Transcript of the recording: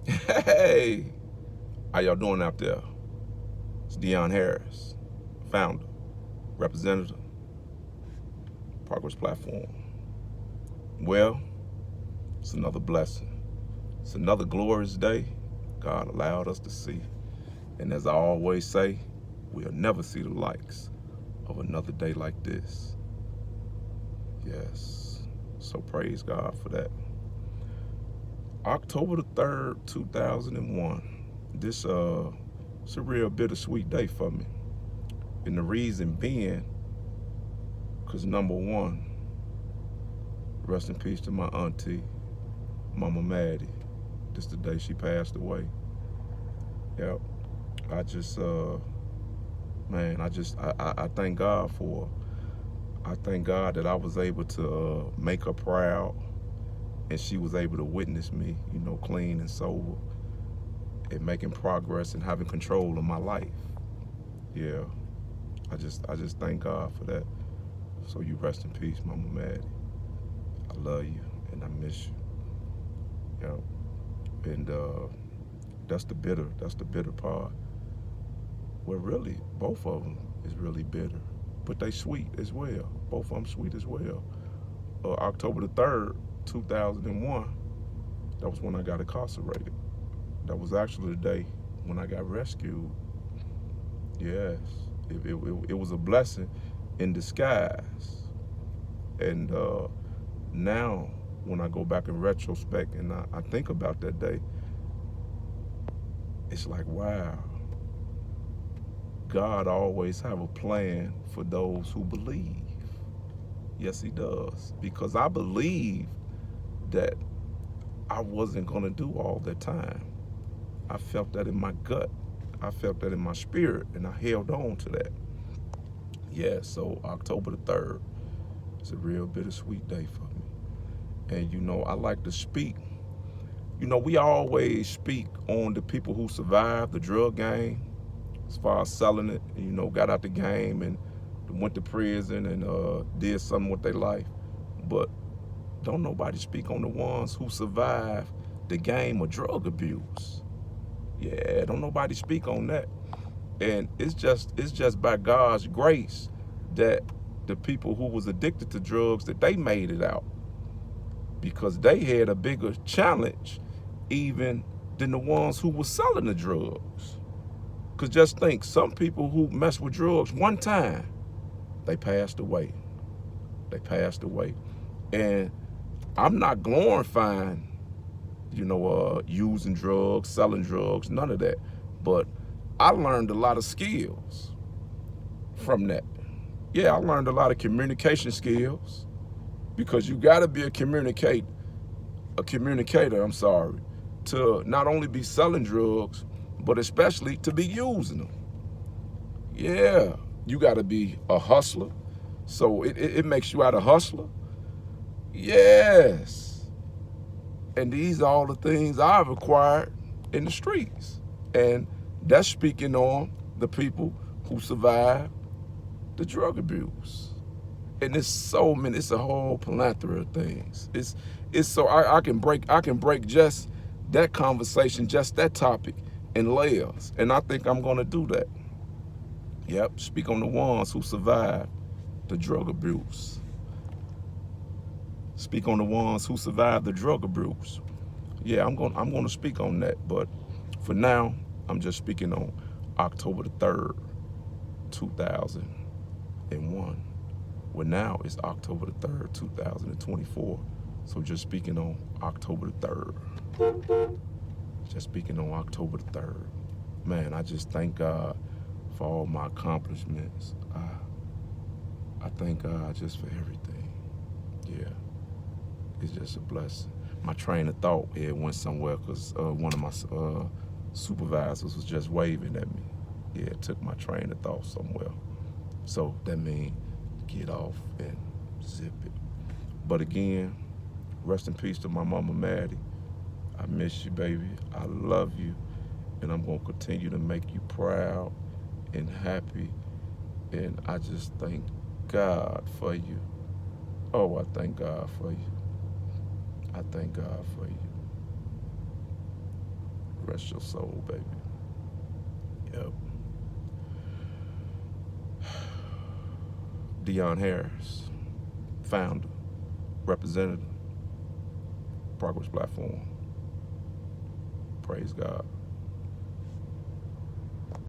Hey, how y'all doing out there? It's Dion Harris, founder, representative, Progress Platform. Well, it's another blessing. It's another glorious day God allowed us to see. And as I always say, we'll never see the likes of another day like this. Yes. So praise God for that. October the 3rd, 2001. It's a real bittersweet day for me. And the reason being, because number one, rest in peace to my auntie, Mama Maddie. This the day she passed away. Yep. I just, man, I thank God for, I thank God that I was able to make her proud and she was able to witness me, clean and sober and making progress and having control of my life. Yeah. I just thank God for that. So you rest in peace, Mama Maddie. I love you and I miss you. Yep. And that's the bitter part. Well, really, both of them is really bitter, but they sweet as well. Both of them sweet as well. October the 3rd, 2001, that was when I got incarcerated. That was actually the day when I got rescued. Yes, it was a blessing in disguise. And now, when I go back in retrospect and I think about that day, it's like, wow, God always have a plan for those who believe. Yes, he does. Because I believe that I wasn't going to do all the time. I felt that in my gut. I felt that in my spirit, and I held on to that. Yeah, so October the 3rd is a real bittersweet day for me. And, I like to speak. We always speak on the people who survived the drug game as far as selling it, got out the game and went to prison and did something with their life. But don't nobody speak on the ones who survived the game of drug abuse. Yeah, don't nobody speak on that. And it's just by God's grace that the people who was addicted to drugs that they made it out because they had a bigger challenge even than the ones who were selling the drugs. Because just think, some people who mess with drugs one time, they passed away. They passed away. And I'm not glorifying, using drugs, selling drugs, none of that. But I learned a lot of skills from that. Yeah, I learned a lot of communication skills because you got to be a communicator, to not only be selling drugs, but especially to be using them. Yeah, you got to be a hustler. So it makes you out a hustler. Yes. And these are all the things I've acquired in the streets. And that's speaking on the people who survived the drug abuse. And it's so many, it's a whole plethora of things. It's so I can break just that conversation, just that topic in layers. And I think I'm gonna do that. Yep, speak on the ones who survived the drug abuse. Speak on the ones who survived the drug abuse. Yeah, I'm gonna speak on that, but for now, I'm just speaking on October the 3rd, 2001. Well, now it's October the 3rd, 2024. So just speaking on October the 3rd. Just speaking on October the 3rd. Man, I just thank God for all my accomplishments. I thank God just for everything. Yeah, it's just a blessing. My train of thought, it went somewhere because one of my supervisors was just waving at me. Yeah, it took my train of thought somewhere. So that means get off and zip it. But again, rest in peace to my mama Maddie. I miss you, baby. I love you. And I'm going to continue to make you proud and happy. And I just thank God for you. Oh, I thank God for you. I thank God for you. Rest your soul, baby. Yep. Dion Harris, founder, representative, Progress Platform. Praise God.